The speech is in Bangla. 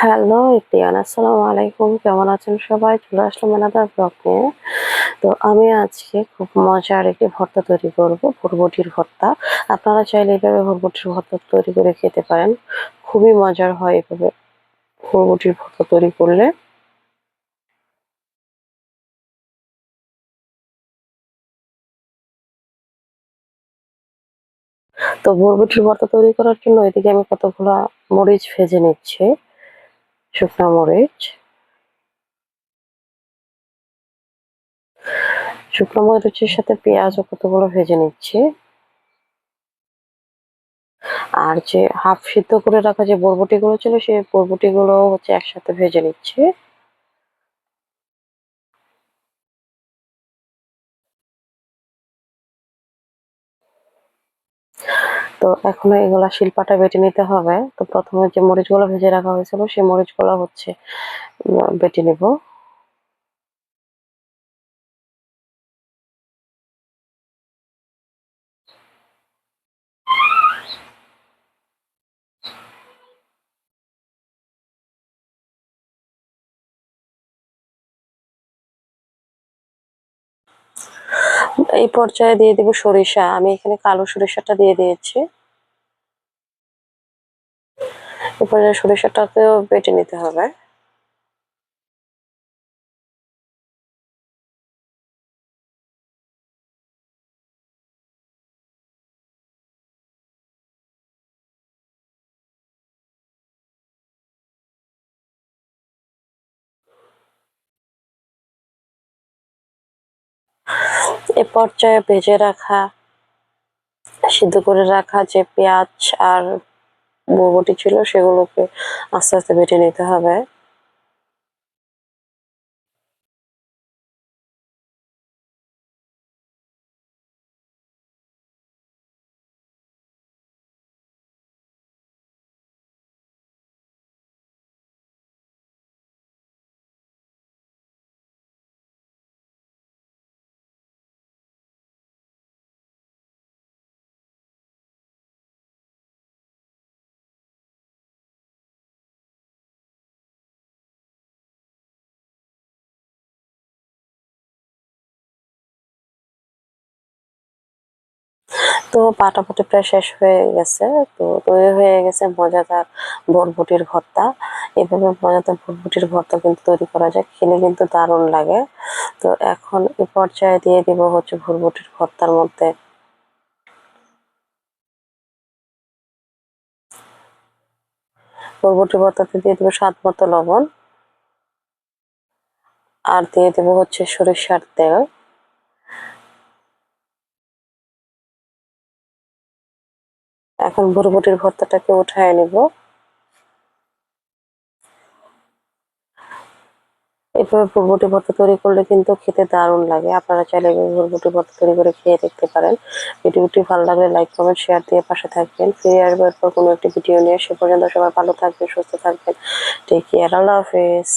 হ্যালো এভরিওয়ান, আসসালামু আলাইকুম। কেমন আছেন সবাই? চলে আসলাম আনাদার ব্লগ নিয়ে। তো আমি আজকে খুব মজার একটি ভর্তা তৈরি করব, বরবটির ভর্তা। আপনারা চাইলে এভাবে বরবটির ভর্তা তৈরি করে খেতে পারেন। খুবই মজার হয় এভাবে বরবটির ভর্তা তৈরি করলে। তো বরবটির ভর্তা তৈরি করার জন্য এদিকে আমি কতগুলা মরিচ ভেজে নিচ্ছি, শুকনা মরিচ। শুকনো মরিচের সাথে পেঁয়াজও কতগুলো ভেজে নিচ্ছি। আর যে হাফ সিদ্ধ করে রাখা যে বরবটিগুলো ছিল, সেই বরবটিগুলো হচ্ছে একসাথে ভেজে নিচ্ছি। তো এখন এগুলা শিলপাটায় বেটে নিতে হবে। তো প্রথমে যে মরিচগুলো ভেজে রাখা হয়েছিল, সেই মরিচগুলো হচ্ছে বেটে নিব। এই পর্যায়ে দিয়ে দিব সরিষা। আমি এখানে কালো সরিষাটা দিয়ে দিয়েছি। এই পর্যায়ে সরিষাটাকেও বেটে নিতে হবে। এ পর্যায়ে ভেজে রাখা, সিদ্ধ করে রাখা যে পেঁয়াজ আর বরবটি ছিল, সেগুলোকে আস্তে আস্তে বেটে নিতে হবে। তো পাটাপাটি প্রায় শেষ হয়ে গেছে। তো তৈরি হয়ে গেছে মজাদার বরবটির ভর্তা। এভাবে মজাদার বরবটির ভর্তা কিন্তু তৈরি করা যায়, খেলে কিন্তু দারুণ লাগে। তো এখন এই পর্যায়ে দিয়ে দিব হচ্ছে বরবটির ভর্তার মধ্যে বরবটির ভর্তাতে দিয়ে দেবো স্বাদ মতো লবণ, আর দিয়ে দেবো হচ্ছে সরিষার তেল। এখন বরবটির ভর্তাটাকে উঠায় নিব। এভাবে বরবটি ভর্তা তৈরি করলে কিন্তু খেতে দারুণ লাগে। আপনারা চাইলে এভাবে বরবটি ভর্তা তৈরি করে খেয়ে দেখতে পারেন। ভিডিওটি ভালো লাগলে লাইক, কমেন্ট, শেয়ার দিয়ে পাশে থাকবেন। ফিরে আসবো এরপর কোনো একটি ভিডিও নিয়ে। সে পর্যন্ত সবাই ভালো থাকবেন, সুস্থ থাকবেন। টেক কেয়ার, আল্লাহ হাফেজ।